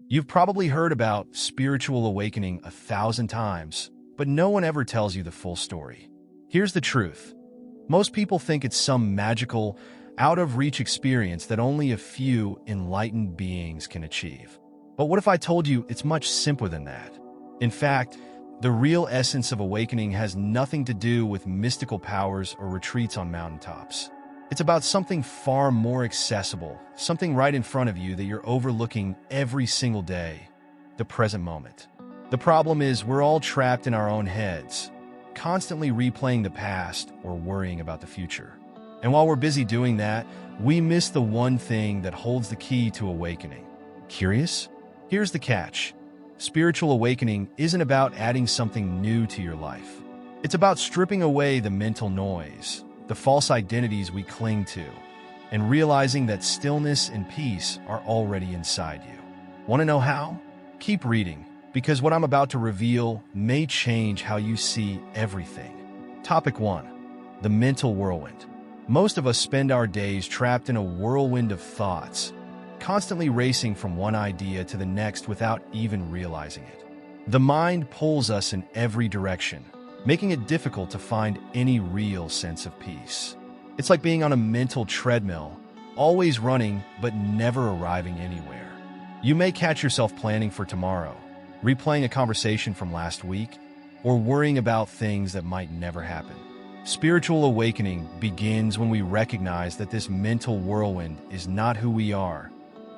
You've probably heard about spiritual awakening 1,000 times, but no one ever tells you the full story. Here's the truth. Most people think it's some magical, out-of-reach experience that only a few enlightened beings can achieve. But what if I told you it's much simpler than that? In fact, the real essence of awakening has nothing to do with mystical powers or retreats on mountaintops. It's about something far more accessible, something right in front of you that you're overlooking every single day: the present moment. The problem is we're all trapped in our own heads, constantly replaying the past or worrying about the future. And while we're busy doing that, we miss the one thing that holds the key to awakening. Curious? Here's the catch. Spiritual awakening isn't about adding something new to your life. It's about stripping away the mental noise, the false identities we cling to, and realizing that stillness and peace are already inside you. Want to know how? Keep reading, because what I'm about to reveal may change how you see everything. Topic 1. The mental whirlwind. Most of us spend our days trapped in a whirlwind of thoughts, constantly racing from one idea to the next without even realizing it. The mind pulls us in every direction, making it difficult to find any real sense of peace. It's like being on a mental treadmill, always running but never arriving anywhere. You may catch yourself planning for tomorrow, replaying a conversation from last week, or worrying about things that might never happen. Spiritual awakening begins when we recognize that this mental whirlwind is not who we are.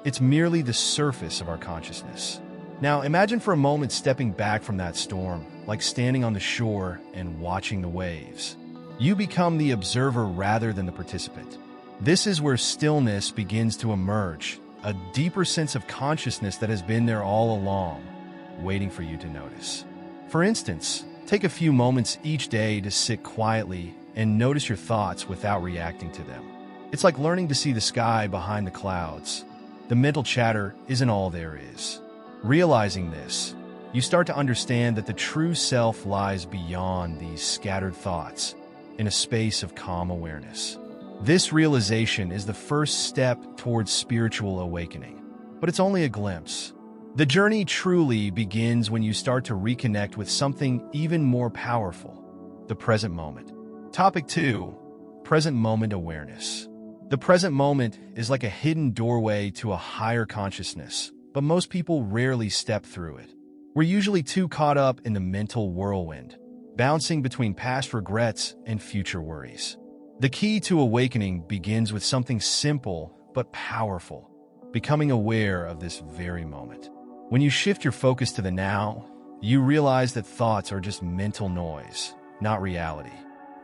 It's merely the surface of our consciousness. Now, imagine for a moment stepping back from that storm, like standing on the shore and watching the waves. You become the observer rather than the participant. This is where stillness begins to emerge, a deeper sense of consciousness that has been there all along, waiting for you to notice. For instance, take a few moments each day to sit quietly and notice your thoughts without reacting to them. It's like learning to see the sky behind the clouds. The mental chatter isn't all there is. Realizing this, you start to understand that the true self lies beyond these scattered thoughts, in a space of calm awareness. This realization is the first step towards spiritual awakening, but it's only a glimpse. The journey truly begins when you start to reconnect with something even more powerful: the present moment. Topic 2. Present moment awareness. The present moment is like a hidden doorway to a higher consciousness, but most people rarely step through it. We're usually too caught up in the mental whirlwind, bouncing between past regrets and future worries. The key to awakening begins with something simple but powerful: becoming aware of this very moment. When you shift your focus to the now, you realize that thoughts are just mental noise, not reality.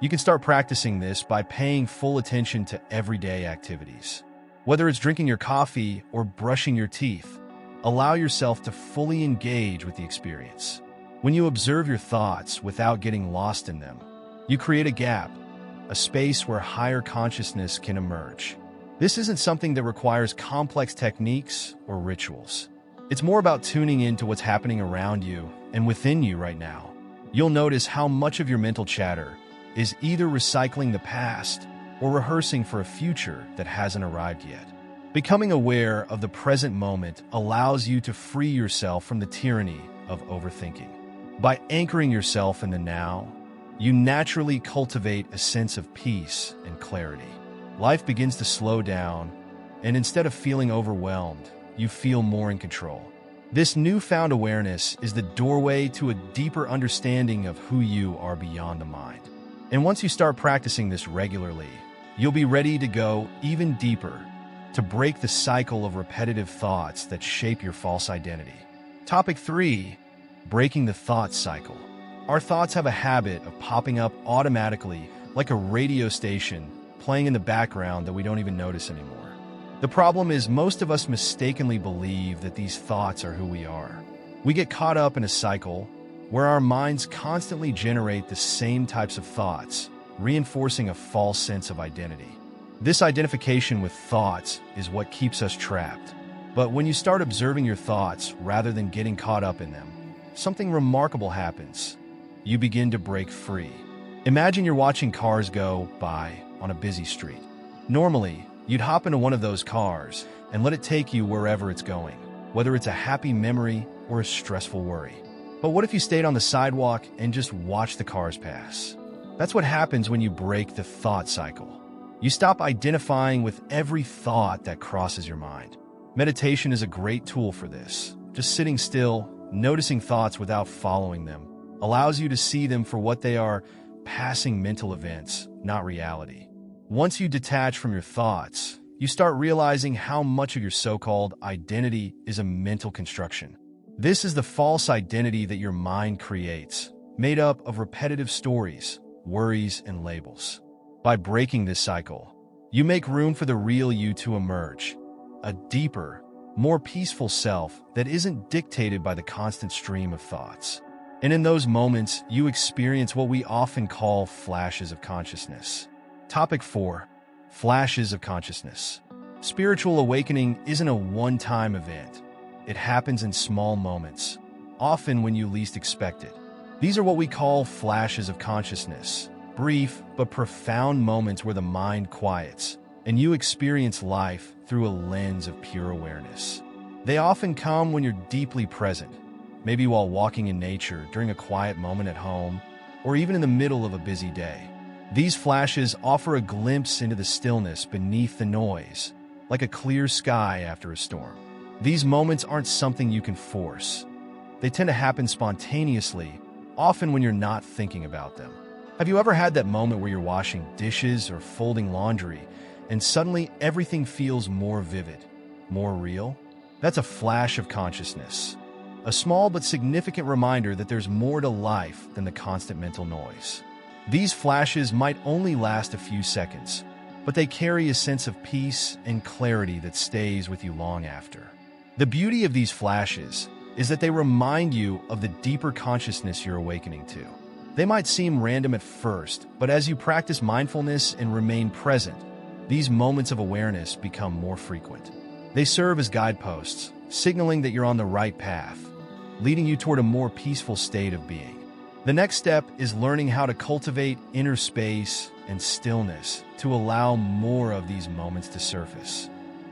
You can start practicing this by paying full attention to everyday activities. Whether it's drinking your coffee or brushing your teeth, allow yourself to fully engage with the experience. When you observe your thoughts without getting lost in them, you create a gap, a space where higher consciousness can emerge. This isn't something that requires complex techniques or rituals. It's more about tuning into what's happening around you and within you right now. You'll notice how much of your mental chatter is either recycling the past or rehearsing for a future that hasn't arrived yet. Becoming aware of the present moment allows you to free yourself from the tyranny of overthinking. By anchoring yourself in the now, you naturally cultivate a sense of peace and clarity. Life begins to slow down, and instead of feeling overwhelmed, you feel more in control. This newfound awareness is the doorway to a deeper understanding of who you are beyond the mind. And once you start practicing this regularly, you'll be ready to go even deeper, to break the cycle of repetitive thoughts that shape your false identity. Topic 3. Breaking the thought cycle. Our thoughts have a habit of popping up automatically, like a radio station playing in the background that we don't even notice anymore. The problem is most of us mistakenly believe that these thoughts are who we are. We get caught up in a cycle where our minds constantly generate the same types of thoughts, reinforcing a false sense of identity. This identification with thoughts is what keeps us trapped. But when you start observing your thoughts rather than getting caught up in them, something remarkable happens. You begin to break free. Imagine you're watching cars go by on a busy street. Normally, you'd hop into one of those cars and let it take you wherever it's going. whether it's a happy memory or a stressful worry. But what if you stayed on the sidewalk and just watched the cars pass? That's what happens when you break the thought cycle. You stop identifying with every thought that crosses your mind. Meditation is a great tool for this. Just sitting still, noticing thoughts without following them, allows you to see them for what they are, passing mental events, not reality. Once you detach from your thoughts, you start realizing how much of your so-called identity is a mental construction. This is the false identity that your mind creates, made up of repetitive stories, worries, and labels. By breaking this cycle, you make room for the real you to emerge, a deeper, more peaceful self that isn't dictated by the constant stream of thoughts. And in those moments, you experience what we often call flashes of consciousness. Topic 4. Flashes of consciousness. Spiritual awakening isn't a one-time event. It happens in small moments, often when you least expect it. These are what we call flashes of consciousness, brief but profound moments where the mind quiets and you experience life through a lens of pure awareness. They often come when you're deeply present, maybe while walking in nature, during a quiet moment at home, or even in the middle of a busy day. These flashes offer a glimpse into the stillness beneath the noise, like a clear sky after a storm. These moments aren't something you can force. They tend to happen spontaneously, often when you're not thinking about them. Have you ever had that moment where you're washing dishes or folding laundry, and suddenly everything feels more vivid, more real? That's a flash of consciousness. A small but significant reminder that there's more to life than the constant mental noise. These flashes might only last a few seconds, but they carry a sense of peace and clarity that stays with you long after. The beauty of these flashes is that they remind you of the deeper consciousness you're awakening to. They might seem random at first, but as you practice mindfulness and remain present, these moments of awareness become more frequent. They serve as guideposts, signaling that you're on the right path, leading you toward a more peaceful state of being. The next step is learning how to cultivate inner space and stillness to allow more of these moments to surface.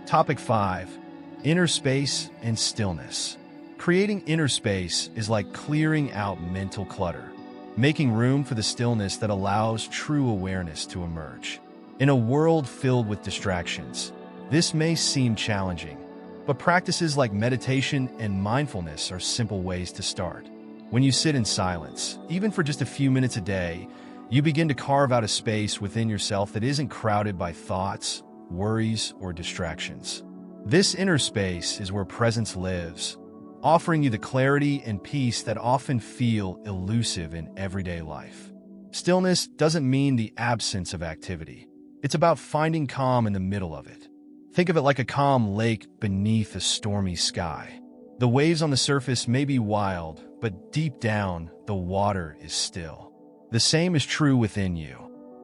Topic 5. Inner space and stillness. Creating inner space is like clearing out mental clutter, making room for the stillness that allows true awareness to emerge. In a world filled with distractions, this may seem challenging, but practices like meditation and mindfulness are simple ways to start. When you sit in silence, even for just a few minutes a day, you begin to carve out a space within yourself that isn't crowded by thoughts, worries, or distractions. This inner space is where presence lives, offering you the clarity and peace that often feel elusive in everyday life. Stillness doesn't mean the absence of activity. It's about finding calm in the middle of it. Think of it like a calm lake beneath a stormy sky. The waves on the surface may be wild, but deep down, the water is still. The same is true within you.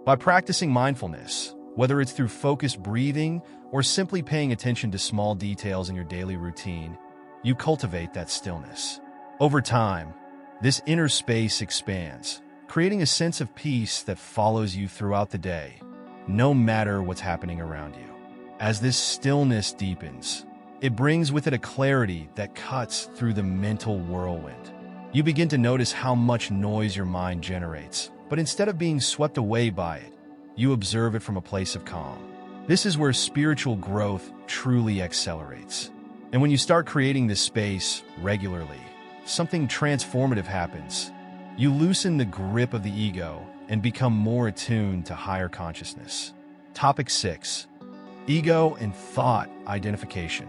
By practicing mindfulness, whether it's through focused breathing or simply paying attention to small details in your daily routine, you cultivate that stillness. Over time, this inner space expands, creating a sense of peace that follows you throughout the day, no matter what's happening around you. As this stillness deepens, it brings with it a clarity that cuts through the mental whirlwind. You begin to notice how much noise your mind generates, but instead of being swept away by it, you observe it from a place of calm. This is where spiritual growth truly accelerates. And when you start creating this space regularly, something transformative happens. You loosen the grip of the ego and become more attuned to higher consciousness. Topic 6. Ego and thought identification.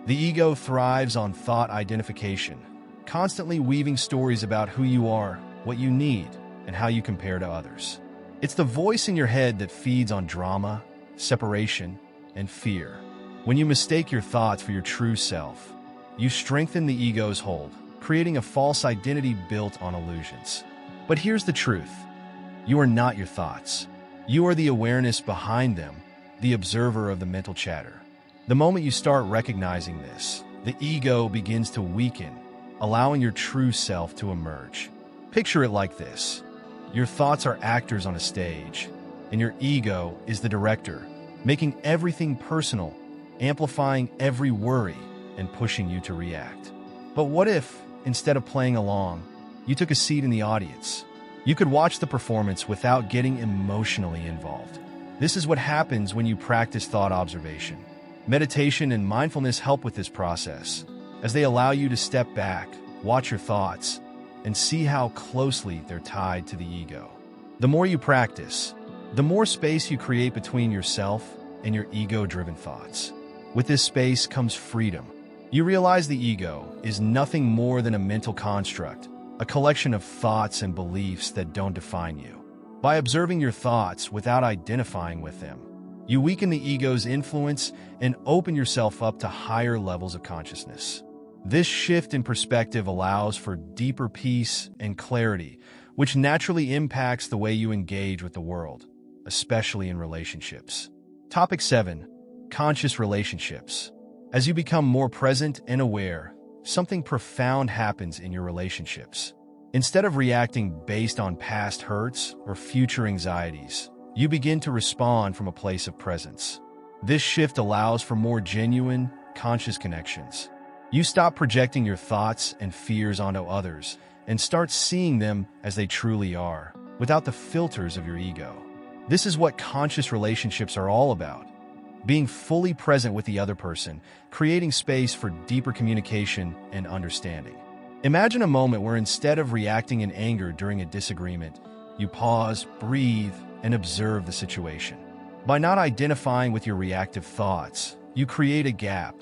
The ego thrives on thought identification, constantly weaving stories about who you are, what you need, and how you compare to others. It's the voice in your head that feeds on drama, separation, and fear. When you mistake your thoughts for your true self, you strengthen the ego's hold, creating a false identity built on illusions. But here's the truth. You are not your thoughts. You are the awareness behind them, the observer of the mental chatter. The moment you start recognizing this, the ego begins to weaken, allowing your true self to emerge. Picture it like this. Your thoughts are actors on a stage, and your ego is the director, making everything personal, amplifying every worry, and pushing you to react. But what if, instead of playing along, you took a seat in the audience? You could watch the performance without getting emotionally involved. This is what happens when you practice thought observation. Meditation and mindfulness help with this process, as they allow you to step back, watch your thoughts, and see how closely they're tied to the ego. The more you practice, the more space you create between yourself and your ego-driven thoughts. With this space comes freedom. You realize the ego is nothing more than a mental construct, a collection of thoughts and beliefs that don't define you. By observing your thoughts without identifying with them, you weaken the ego's influence and open yourself up to higher levels of consciousness. This shift in perspective allows for deeper peace and clarity, which naturally impacts the way you engage with the world, especially in relationships. Topic 7. Conscious relationships. As you become more present and aware, something profound happens in your relationships. Instead of reacting based on past hurts or future anxieties, you begin to respond from a place of presence. This shift allows for more genuine, conscious connections. You stop projecting your thoughts and fears onto others and start seeing them as they truly are, without the filters of your ego. This is what conscious relationships are all about. Being fully present with the other person, creating space for deeper communication and understanding. Imagine a moment where instead of reacting in anger during a disagreement, you pause, breathe, and observe the situation. By not identifying with your reactive thoughts, you create a gap,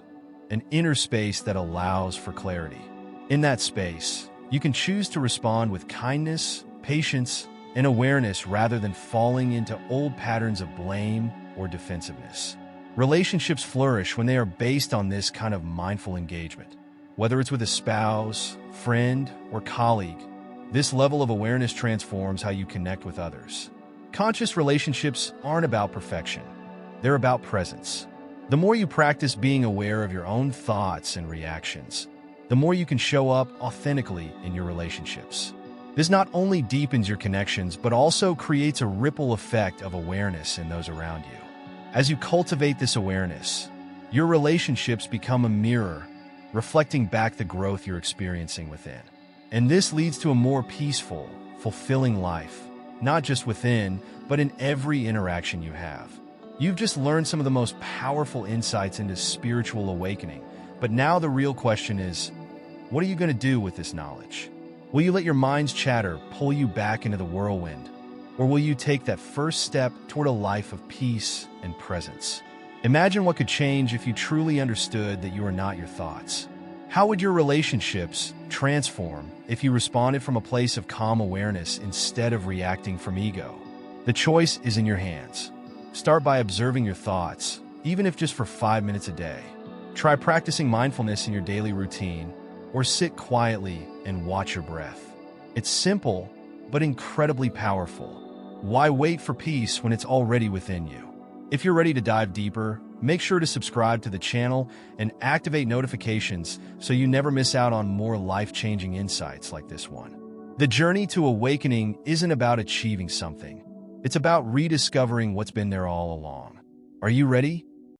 an inner space that allows for clarity. In that space, you can choose to respond with kindness, patience, and awareness rather than falling into old patterns of blame or defensiveness. Relationships flourish when they are based on this kind of mindful engagement. Whether it's with a spouse, friend, or colleague, this level of awareness transforms how you connect with others. Conscious relationships aren't about perfection. They're about presence. The more you practice being aware of your own thoughts and reactions, the more you can show up authentically in your relationships. This not only deepens your connections, but also creates a ripple effect of awareness in those around you. As you cultivate this awareness, your relationships become a mirror, reflecting back the growth you're experiencing within. And this leads to a more peaceful, fulfilling life, not just within, but in every interaction you have. You've just learned some of the most powerful insights into spiritual awakening, but now the real question is, what are you going to do with this knowledge? Will you let your mind's chatter pull you back into the whirlwind? Or will you take that first step toward a life of peace and presence? Imagine what could change if you truly understood that you are not your thoughts. How would your relationships transform if you responded from a place of calm awareness instead of reacting from ego? The choice is in your hands. Start by observing your thoughts, even if just for 5 minutes a day. Try practicing mindfulness in your daily routine, or sit quietly and watch your breath. It's simple, but incredibly powerful. Why wait for peace when it's already within you? If you're ready to dive deeper, make sure to subscribe to the channel and activate notifications so you never miss out on more life-changing insights like this one. The journey to awakening isn't about achieving something. It's about rediscovering what's been there all along. Are you ready?